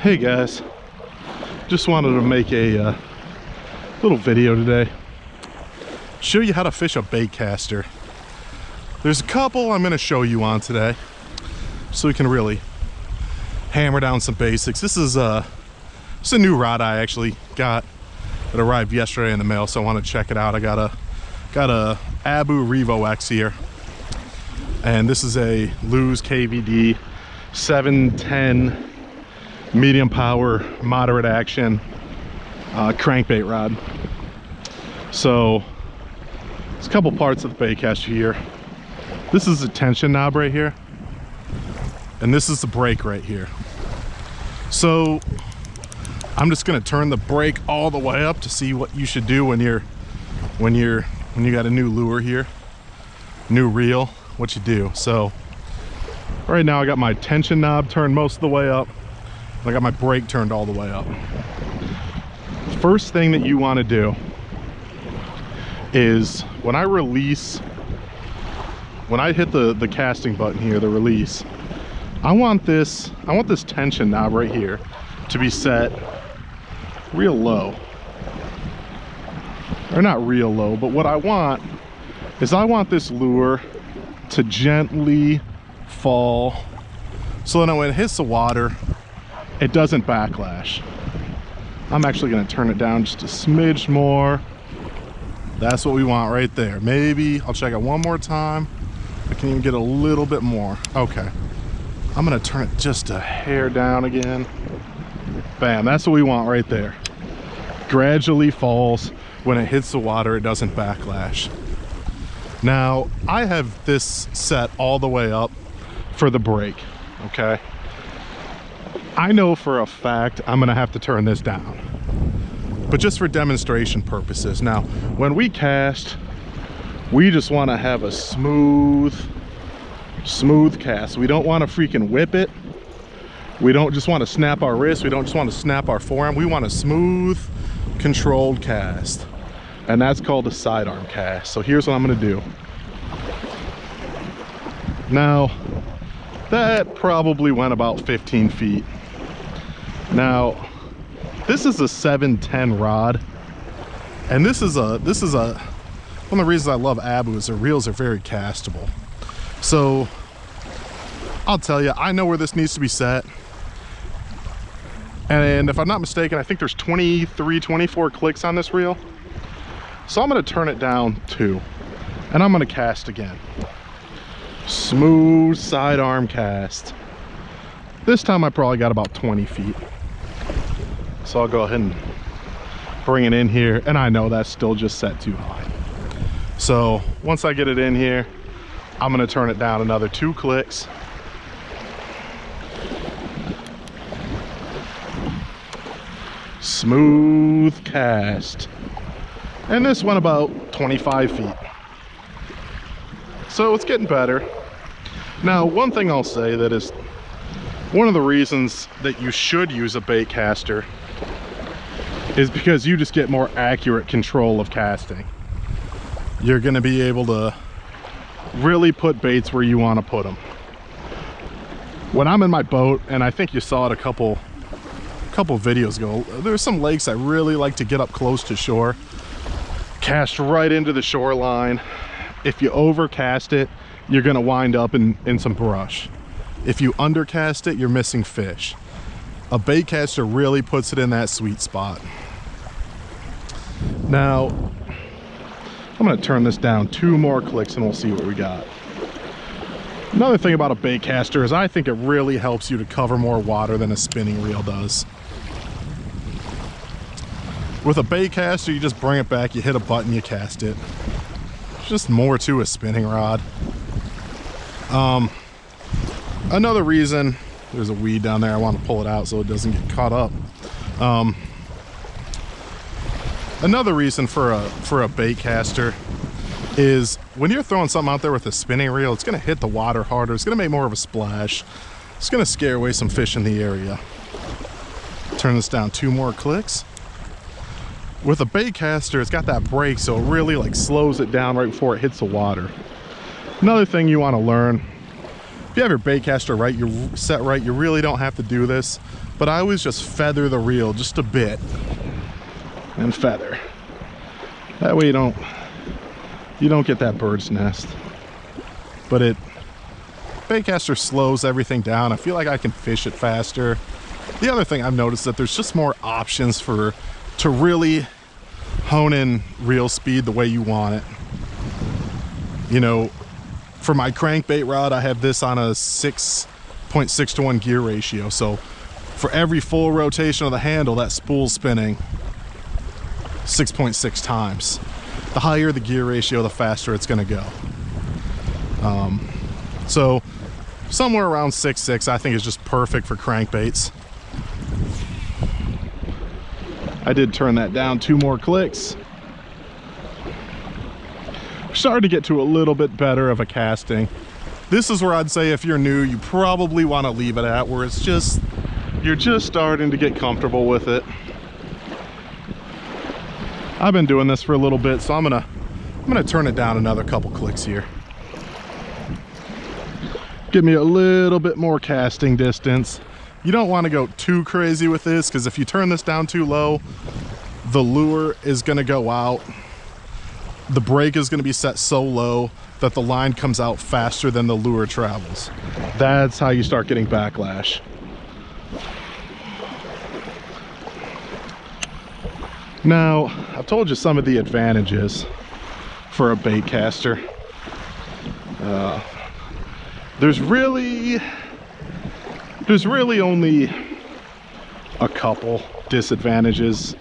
Hey guys, just wanted to make a little video today. Show you how to fish a baitcaster. There's a couple I'm going to show you on today, so we can really hammer down some basics. This is a new rod I actually got. It arrived yesterday in the mail, so I want to check it out. I got a Abu Revo X here, and this is a Lew's KVD 710 medium power, moderate action crankbait rod. So there's a couple parts of the baitcaster here. This is the tension knob right here, and this is the brake right here. So I'm just gonna turn the brake all the way up to see what you should do when you got a new lure here, new reel, what you do. So right now I got my tension knob turned most of the way up. I got my brake turned all the way up. First thing that you want to do is when I hit the casting button here, the release, I want this tension knob right here to be set real low. Or not real low, but what I want is I want this lure to gently fall so that when it hits the water, it doesn't backlash. I'm actually going to turn it down just a smidge more. That's what we want right there. Maybe I'll check it one more time. I can even get a little bit more. Okay, I'm going to turn it just a hair down again. Bam, that's what we want right there. Gradually falls. When it hits the water, it doesn't backlash. Now I have this set all the way up for the brake. Okay, I know for a fact I'm gonna have to turn this down, but just for demonstration purposes. Now when we cast, we just want to have a smooth cast. We don't want to freaking whip it. We don't just want to snap our wrist. We don't just want to snap our forearm. We want a smooth, controlled cast, and that's called a sidearm cast. So here's what I'm gonna do. Now that probably went about 15 feet. Now this is a 710 rod, and this is a one of the reasons I love Abu is their reels are very castable. So I'll tell you, I know where this needs to be set, and if I'm not mistaken, I think there's 24 clicks on this reel. So I'm going to turn it down 2, and I'm going to cast again. Smooth sidearm cast. This time I probably got about 20 feet. So I'll go ahead and bring it in here, and I know that's still just set too high. So once I get it in here, I'm going to turn it down another 2 clicks. Smooth cast. And this went about 25 feet. So it's getting better. Now, one thing I'll say that is one of the reasons that you should use a bait caster is because you just get more accurate control of casting. You're going to be able to really put baits where you want to put them. When I'm in my boat, and I think you saw it a couple videos ago, there's some lakes I really like to get up close to shore, cast right into the shoreline. If you overcast it, you're going to wind up in some brush. If you undercast it, you're missing fish. A baitcaster really puts it in that sweet spot. Now I'm going to turn this down 2 more clicks and we'll see what we got. Another thing about a baitcaster is I think it really helps you to cover more water than a spinning reel does. With a baitcaster, you just bring it back, you hit a button, you cast it. There's just more to a spinning rod. Another reason, there's a weed down there, I want to pull it out so it doesn't get caught up. Another reason for a baitcaster is when you're throwing something out there with a spinning reel, it's going to hit the water harder, it's going to make more of a splash, it's going to scare away some fish in the area. Turn this down 2 more clicks. With a baitcaster, it's got that brake, so it really like slows it down right before it hits the water. Another thing you want to learn If you have your baitcaster right, you're set right, you really don't have to do this. But I always just feather the reel just a bit and feather. That way you don't get that bird's nest. But baitcaster slows everything down. I feel like I can fish it faster. The other thing I've noticed that there's just more options to really hone in reel speed the way you want it. You know, for my crankbait rod, I have this on a 6.6 to 1 gear ratio. So for every full rotation of the handle, that spool's spinning 6.6 times. The higher the gear ratio, the faster it's gonna go. So somewhere around 6.6 I think is just perfect for crankbaits. I did turn that down 2 more clicks. Starting to get to a little bit better of a casting. This is where I'd say if you're new, you probably want to leave it at where it's just, you're just starting to get comfortable with it. I've been doing this for a little bit, so I'm gonna turn it down another couple clicks here. Give me a little bit more casting distance. You don't want to go too crazy with this, because if you turn this down too low, the lure is going to go out. The break is going to be set so low that the line comes out faster than the lure travels. That's how you start getting backlash. Now, I've told you some of the advantages for a bait caster. There's really only a couple disadvantages,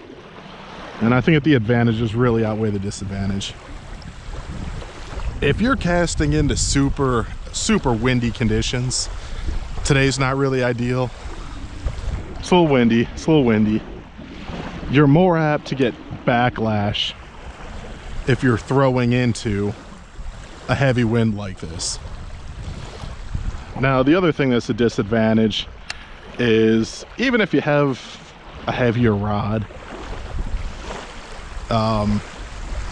and I think that the advantages really outweigh the disadvantage. If you're casting into super windy conditions, today's not really ideal. It's a little windy. You're more apt to get backlash if you're throwing into a heavy wind like this. Now, the other thing that's a disadvantage is even if you have a heavier rod,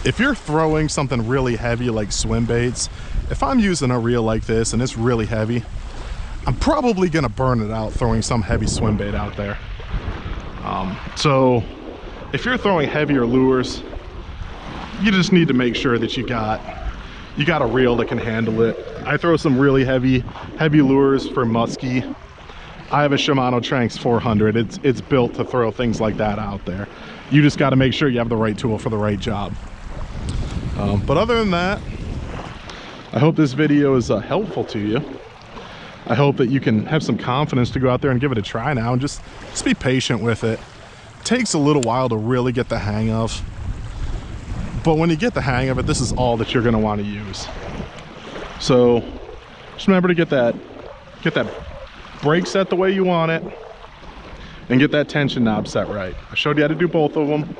if you're throwing something really heavy like swim baits, if I'm using a reel like this and it's really heavy, I'm probably gonna burn it out throwing some heavy swim bait out there. So if you're throwing heavier lures, you just need to make sure that you got a reel that can handle it. I throw some really heavy lures for muskie. I have a Shimano Tranx 400. It's built to throw things like that out there. You just got to make sure you have the right tool for the right job. But other than that, I hope this video is helpful to you. I hope that you can have some confidence to go out there and give it a try now, and just be patient with it. It takes a little while to really get the hang of. But when you get the hang of it, this is all that you're going to want to use. So just remember to get that brake set the way you want it, and get that tension knob set right. I showed you how to do both of them.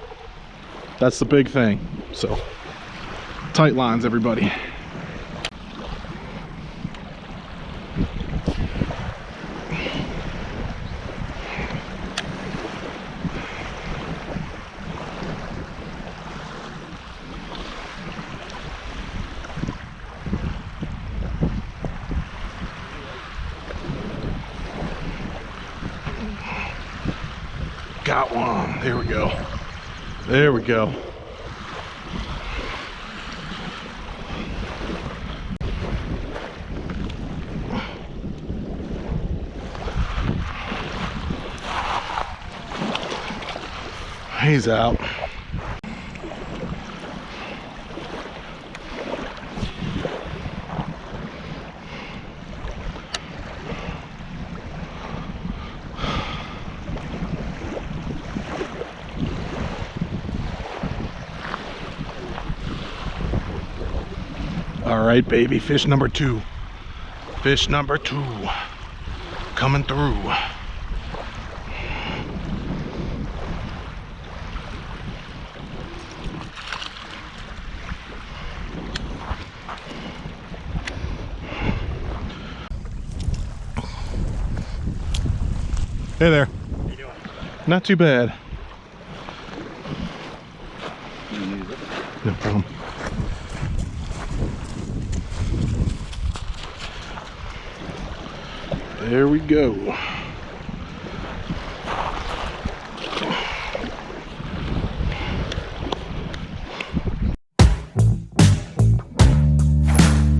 That's the big thing. So tight lines, everybody. Got one. There we go. There we go. He's out. All right, baby, fish number 2. Fish number 2 coming through. Hey there. How you doing? Not too bad. No problem. There we go.